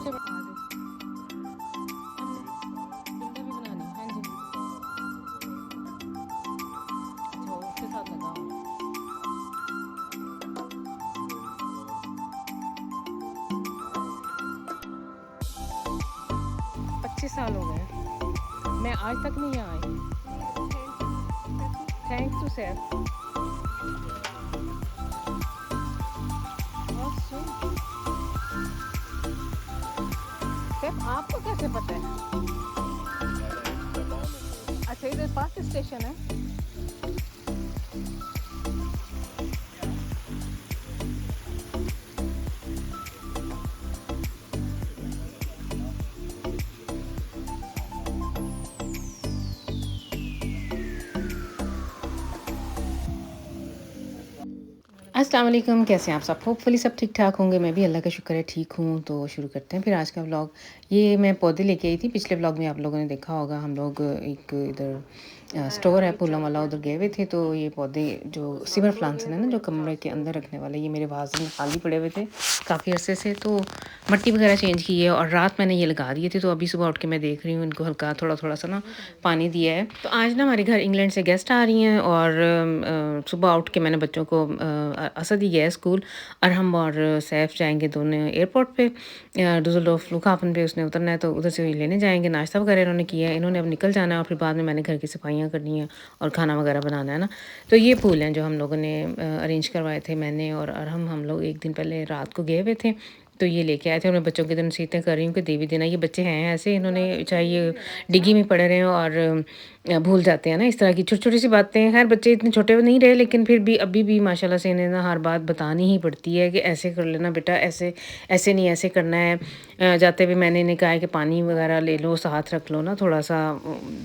सबसे बड़ा पिंडा भी बनानी। हाँ जी, अच्छा उसके साथ लगाओ। 25 साल हो गए, मैं आज तक नहीं यहाँ आई। Thanks to Saif. बहुत स्वीट। सैफ आपको कैसे पता है? अच्छा इधर पास स्टेशन है। अस्सलाम वालेकुम, कैसे हैं आप सब? होपफुली सब ठीक ठाक होंगे। मैं भी अल्लाह का शुक्र है ठीक हूँ। तो शुरू करते हैं फिर आज का व्लॉग। ये मैं पौधे लेके आई थी, पिछले व्लॉग में आप लोगों ने देखा होगा। हम लोग एक इधर स्टोर है पूनम वाला, उधर गए हुए थे। तो ये पौधे जो सिमर प्लांट्स हैं ना, जो कमरे के अंदर रखने वाले, ये मेरे वाज में खाली पड़े हुए थे काफ़ी अरसे से। तो मट्टी वगैरह चेंज की है और रात मैंने ये लगा दिए थे। तो अभी सुबह उठ के मैं देख रही हूँ इनको हल्का थोड़ा थोड़ा सा ना पानी दिया है। तो आज ना हमारे घर इंग्लैंड से गेस्ट आ रही हैं और सुबह उठ के मैंने बच्चों को असद ही गया है स्कूल, अरहम और सैफ जाएंगे दोनों एयरपोर्ट पे। डुसलडोर्फ फ्लूखाफन पे उसने उतरना है, तो उधर से लेने जाएंगे। नाश्ता वगैरह इन्होंने किया है, इन्होंने अब निकल जाना है और फिर बाद में मैंने घर की सफाइयाँ करनी है और खाना वगैरह बनाना है ना। तो ये फूल हैं जो हम लोगों ने अरेंज करवाए थे, मैंने और अरहम। हम लोग एक दिन पहले रात को गए हुए थे, तो ये लेके आए थे। और मैं बच्चों की तो नसीहतें कर रही हूँ कि देवी देना। ये बच्चे हैं ऐसे, इन्होंने चाहे ये डिग्गी में पड़े रहे हैं और भूल जाते हैं ना इस तरह की छोटी छोटी सी बातें। खैर बच्चे इतने छोटे नहीं रहे, लेकिन फिर भी अभी भी माशाल्लाह से इन्हें ना हर बात बतानी ही पड़ती है कि ऐसे कर लेना बेटा, ऐसे ऐसे नहीं, ऐसे करना है। जाते हुए मैंने इन्हें कहा है कि पानी वगैरह ले लो, साथ रख लो ना थोड़ा सा।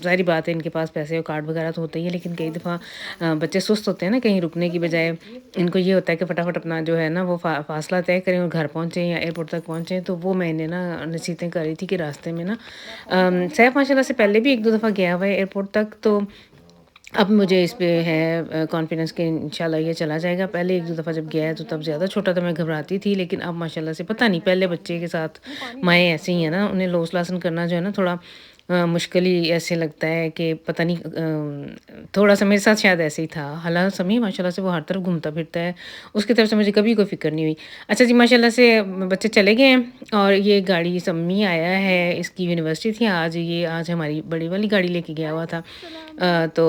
ज़ाहिर बात है इनके पास पैसे और कार्ड वगैरह तो होते ही है, लेकिन कई दफ़ा बच्चे सुस्त होते हैं ना, कहीं रुकने की बजाय इनको ये होता है कि फटाफट अपना जो है ना वो फासला तय करें और घर पहुँचें या एयरपोर्ट तक पहुँचें। तो वो मैंने ना नसीहतें कर रही थी कि रास्ते में ना सैफ माशाल्लाह से पहले भी एक दो दफ़ा गया हुआ है एयरपोर्ट तक। तो अब मुझे इस पे है कॉन्फिडेंस कि इंशाल्लाह ये चला जाएगा। पहले एक दो दफ़ा जब गया है तो तब ज़्यादा छोटा था, मैं घबराती थी, लेकिन अब माशाल्लाह से पता नहीं, पहले बच्चे के साथ माएँ ऐसे ही है ना, उन्हें लोस लासन करना जो है ना थोड़ा मुश्किल ही ऐसे लगता है कि पता नहीं। थोड़ा सा मेरे साथ शायद ऐसे ही था। हालांकि समी माशाल्लाह से वो हर तरफ घूमता फिरता है, उसकी तरफ से मुझे कभी कोई फ़िक्र नहीं हुई। अच्छा जी, माशाल्लाह से बच्चे चले गए हैं और ये गाड़ी सम्मी आया है, इसकी यूनिवर्सिटी थी आज। ये आज हमारी बड़ी वाली गाड़ी लेके गया हुआ था। तो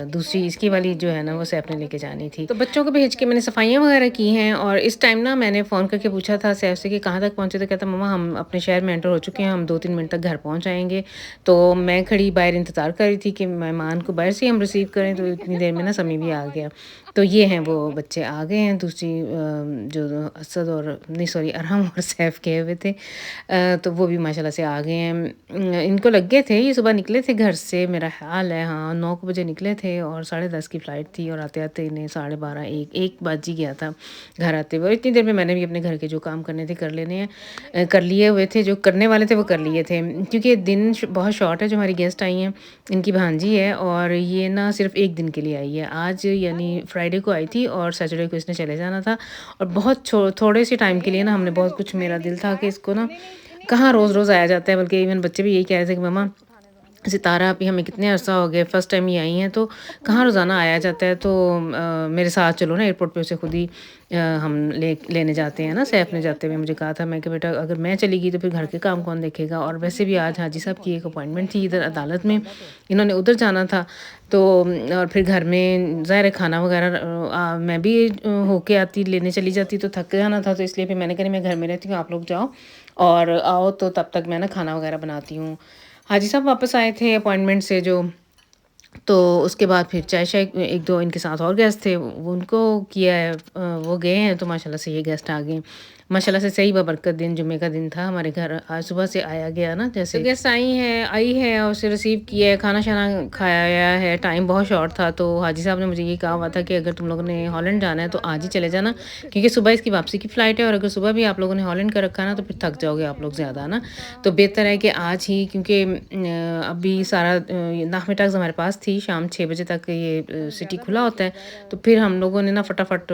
दूसरी इसकी वाली जो है ना वो सैफ ने लेके जानी थी। तो बच्चों को भेज के मैंने सफाइयाँ वगैरह की हैं और इस टाइम ना मैंने फ़ोन करके पूछा था सैफ से कि कहाँ तक पहुँचे। तो कहता मम्मा हम अपने शहर में एंटर हो चुके हैं, हम 2-3 मिनट तक घर पहुँच जाएँगे। तो मैं खड़ी बाहर इंतज़ार कर रही थी कि मेहमान को बाहर से ही हम रिसीव करें। तो इतनी देर में ना समी भी आ गया। तो ये हैं वो बच्चे आ गए हैं। दूसरी जो असद और नहीं सॉरी अरहम और सैफ गए हुए थे, तो वो भी माशाल्लाह से आ गए हैं। इनको लग गए थे, ये सुबह निकले थे घर से, मेरा ख्याल है हाँ 9 बजे निकले थे और 10:30 की फ़्लाइट थी और आते आते इन्हें 12:30 1 बज ही गया था घर आते हुए। इतनी देर में मैंने भी अपने घर के जो काम करने थे कर लेने हैं, कर लिए हुए थे, जो करने वाले थे वो कर लिए थे। क्योंकि दिन बहुत शॉर्ट है। जो हमारी गेस्ट आई हैं इनकी भांजी है और ये ना सिर्फ एक दिन के लिए आई है। आज यानी फ्राइडे को आई थी और सैटरडे को इसने चले जाना था। और बहुत थोड़े से टाइम के लिए ना हमने बहुत कुछ, मेरा दिल था कि इसको ना कहाँ रोज़ रोज़ आया जाता है। बल्कि इवन बच्चे भी यही कह रहे थे कि मम्मा सितारा अभी हमें कितने अरसा हो गया, फर्स्ट टाइम ही आई हैं, तो कहाँ रोज़ाना आया जाता है। तो मेरे साथ चलो ना एयरपोर्ट पे, उसे खुद ही हम लेने जाते हैं ना। सैफ ने जाते हुए मुझे कहा था, मैं कि बेटा अगर मैं चली गई तो फिर घर के काम कौन देखेगा। और वैसे भी आज हाजी साहब की एक अपॉइंटमेंट थी इधर अदालत में, इन्होंने उधर जाना था। तो और फिर घर में ज़ाहिर है खाना वगैरह मैं भी होके आती, लेने चली जाती तो थक जाना था। तो इसलिए फिर मैंने कहा मैं घर में रहती हूँ, आप लोग जाओ और आओ तो तब तक मैं ना खाना वगैरह बनाती हूँ। हाजी साहब वापस आए थे अपॉइंटमेंट से जो, तो उसके बाद फिर चाय शाय एक दो इनके साथ और गेस्ट थे वो उनको किया है, वो गए हैं। तो माशाल्लाह से ये गेस्ट आ गए माशाल्लाह से। सही बबरकत दिन, जुम्मे का दिन था हमारे घर, आज सुबह से आया गया ना। जैसे तो गेस्ट आई है और उसे रिसीव किया है, खाना शाना खाया है। टाइम बहुत शॉर्ट था, तो हाजी साहब ने मुझे ये कहा हुआ था कि अगर तुम लोगों ने हॉलैंड जाना है तो आज ही चले जाना, क्योंकि सुबह इसकी वापसी की फ़्लाइट है। और अगर सुबह भी आप लोगों ने हॉलैंड का रखा ना तो फिर थक जाओगे आप लोग ज़्यादा ना। तो बेहतर है कि आज ही, क्योंकि अभी सारा नाहमे टैक्स हमारे पास थी, शाम 6 बजे तक ये सिटी खुला होता है। तो फिर हम लोगों ने ना फटाफट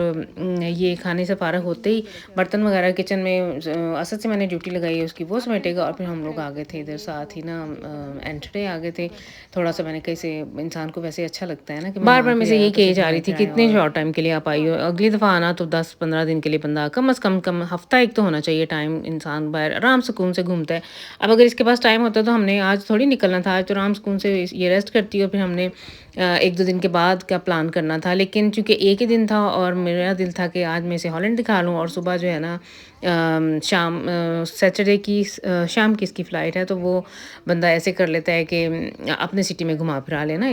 ये खाने से फ़ारग होते ही बर्तन वगैरह सारा किचन में असद से मैंने ड्यूटी लगाई है उसकी, वो समेटेगा। और फिर हम लोग आ गए थे इधर साथ ही ना, एंट्री आ गए थे। थोड़ा सा मैंने कैसे इंसान को वैसे अच्छा लगता है ना कि बार बार मैं से यही कही जा रही थी कि इतने शॉर्ट टाइम के लिए आप आई हो, अगली दफ़ा आना तो 10-15 दिन के लिए बंदा कम अज़ कम हफ्ता एक तो होना चाहिए टाइम, इंसान बाहर आराम सुकून से घूमता है। अब अगर इसके पास टाइम होता तो हमने आज थोड़ी निकलना था, आज तो आराम सुकून से ये रेस्ट करती और फिर हमने 1-2 दिन के बाद का प्लान करना था। लेकिन चूँकि एक ही दिन था और मेरा दिल था कि आज मैं इसे हॉलैंड दिखा लूँ, और सुबह जो है ना शाम सैटरडे की शाम की इसकी फ़्लाइट है, तो वो बंदा ऐसे कर लेता है कि अपने सिटी में घुमा फिरा लेना,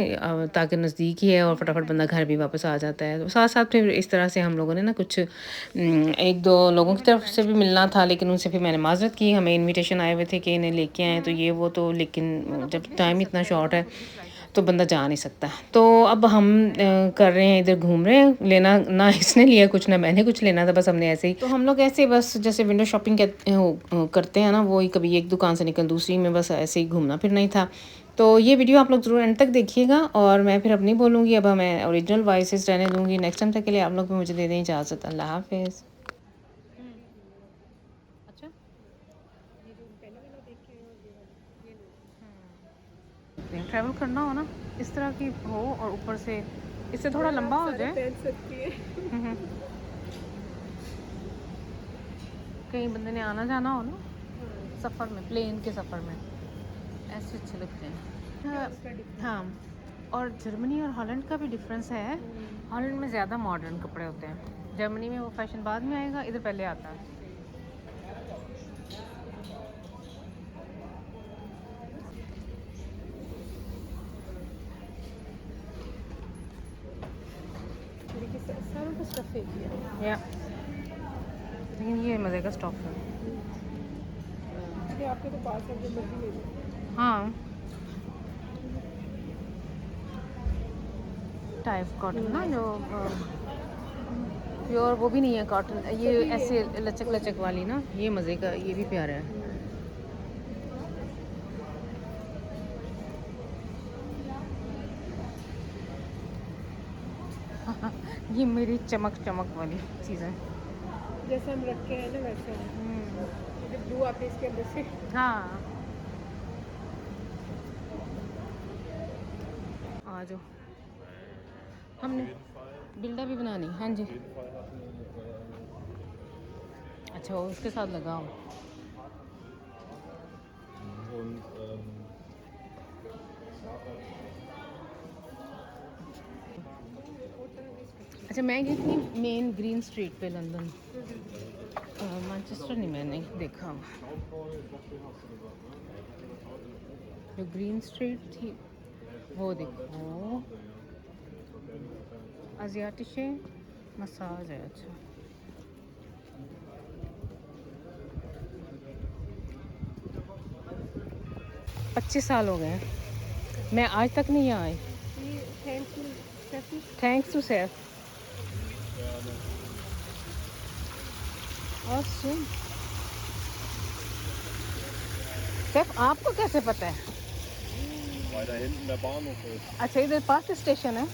ताकि नज़दीक ही है और फटाफट बंदा घर भी वापस आ जाता है। तो साथ-साथ फिर इस तरह से हम लोगों ने ना कुछ 1-2 लोगों की तरफ से भी मिलना था, लेकिन उनसे फिर मैंने माज़रत की। हमें इन्विटेशन आए हुए थे कि इन्हें लेके आएँ, तो ये वो, तो लेकिन जब टाइम इतना शॉर्ट है तो बंदा जा नहीं सकता। तो अब हम कर रहे हैं, इधर घूम रहे हैं, लेना ना इसने लिया कुछ ना मैंने कुछ लेना था, बस हमने ऐसे ही, तो हम लोग ऐसे बस जैसे विंडो शॉपिंग करते हैं ना, वो ही कभी एक दुकान से निकल दूसरी में, बस ऐसे ही घूमना फिरना ही था। तो ये वीडियो आप लोग ज़रूर एंड तक देखिएगा, और मैं फिर अपनी बोलूँगी, अब मैं ओरिजिनल वॉइसेस रहने दूँगी। नेक्स्ट टाइम तक के लिए आप लोग भी मुझे दे दें इजाज़त। अल्लाह हाफ़िज़। अच्छा, ट्रैवल करना हो ना, इस तरह की हो और ऊपर से इससे थोड़ा लंबा हो जाए। कहीं बंदे ने आना जाना हो ना, सफ़र में, प्लेन के सफ़र में, ऐसे अच्छे लगते हैं। हाँ, और जर्मनी और हॉलैंड का भी डिफरेंस है। हॉलैंड में ज़्यादा मॉडर्न कपड़े होते हैं, जर्मनी में वो फैशन बाद में आएगा, इधर पहले आता है। या लेकिन ये मज़े का स्टॉक है। आपके तो पास है, जो मर्जी ले लो। हाँ, टाइप कॉटन ना, जो प्योर वो भी नहीं है कॉटन, ये ऐसे लचक लचक वाली ना, ये मज़े का, ये भी प्यारा है। ये मेरी चमक चमक वाली चीज़ें, जैसे हम रखे हैं ना वैसे। जब ब्लू आती है इसके अंदर से। हाँ, आ जाओ, हमने बिल्डा भी बनानी। हाँ जी, अच्छा, वो उसके साथ लगाओ। अच्छा, मैं गई थी मेन ग्रीन स्ट्रीट पे लंदन, मैनचेस्टर नहीं, मैंने देखा। जो ग्रीन स्ट्रीट थी वो देखो, आजियाटिशे मसाज है। अच्छा, 25 साल हो गए हैं, मैं आज तक नहीं आई। Thanks to Saif. और सुन सैफ, आपको कैसे पता है? अच्छा, इधर पास स्टेशन है।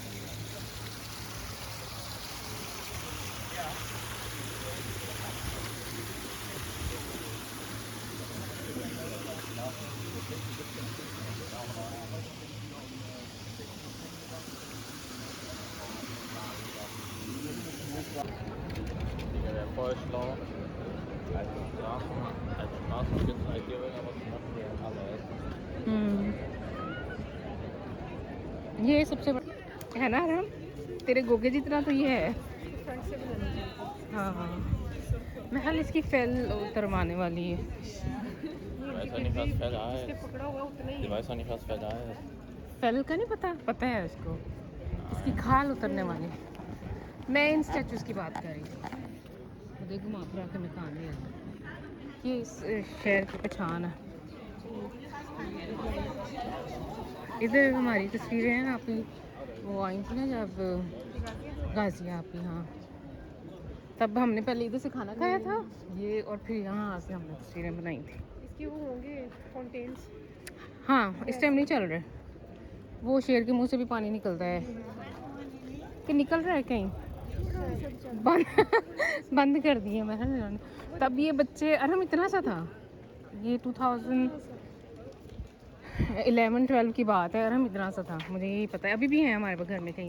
wäre voll schlau, als Straßenkind hier irgendwas zu machen, aber ये सबसे बड़ा है ना आराम, तेरे गोगे जितना तो ये है। हाँ हाँ, मैं हाल इसकी फैल उतरवाने वाली है। weiß ja nicht, was Fälle heißt. Ich weiß ja nicht, was Fälle heißt. फैल का नहीं पता, पता है उसको, इसकी खाल उतरने वाली। मैं इन स्टैचूज़ की बात कर रही थी, मुझे घुमा फिरा के मैं कहाँ नहीं आई। ये इस शहर की पहचान है। इधर हमारी तस्वीरें हैं आपकी, वो आई थी ना जब गाजिया आपकी, हाँ, तब हमने पहले इधर से खाना खाया था ये, और फिर यहाँ से हमने तस्वीरें बनाई थी। इसके वो होंगे फाउंटेन्स। हाँ, इस टाइम नहीं चल रहे, वो शेर के मुंह से भी पानी निकलता है कि निकल रहा है कहीं। बंद बंद कर दिए मैं इन्होंने। तब ये बच्चे अरहम इतना सा था, ये 2011-12 की बात है, अरहम इतना सा था, मुझे यही पता है। अभी भी है हमारे घर में कहीं।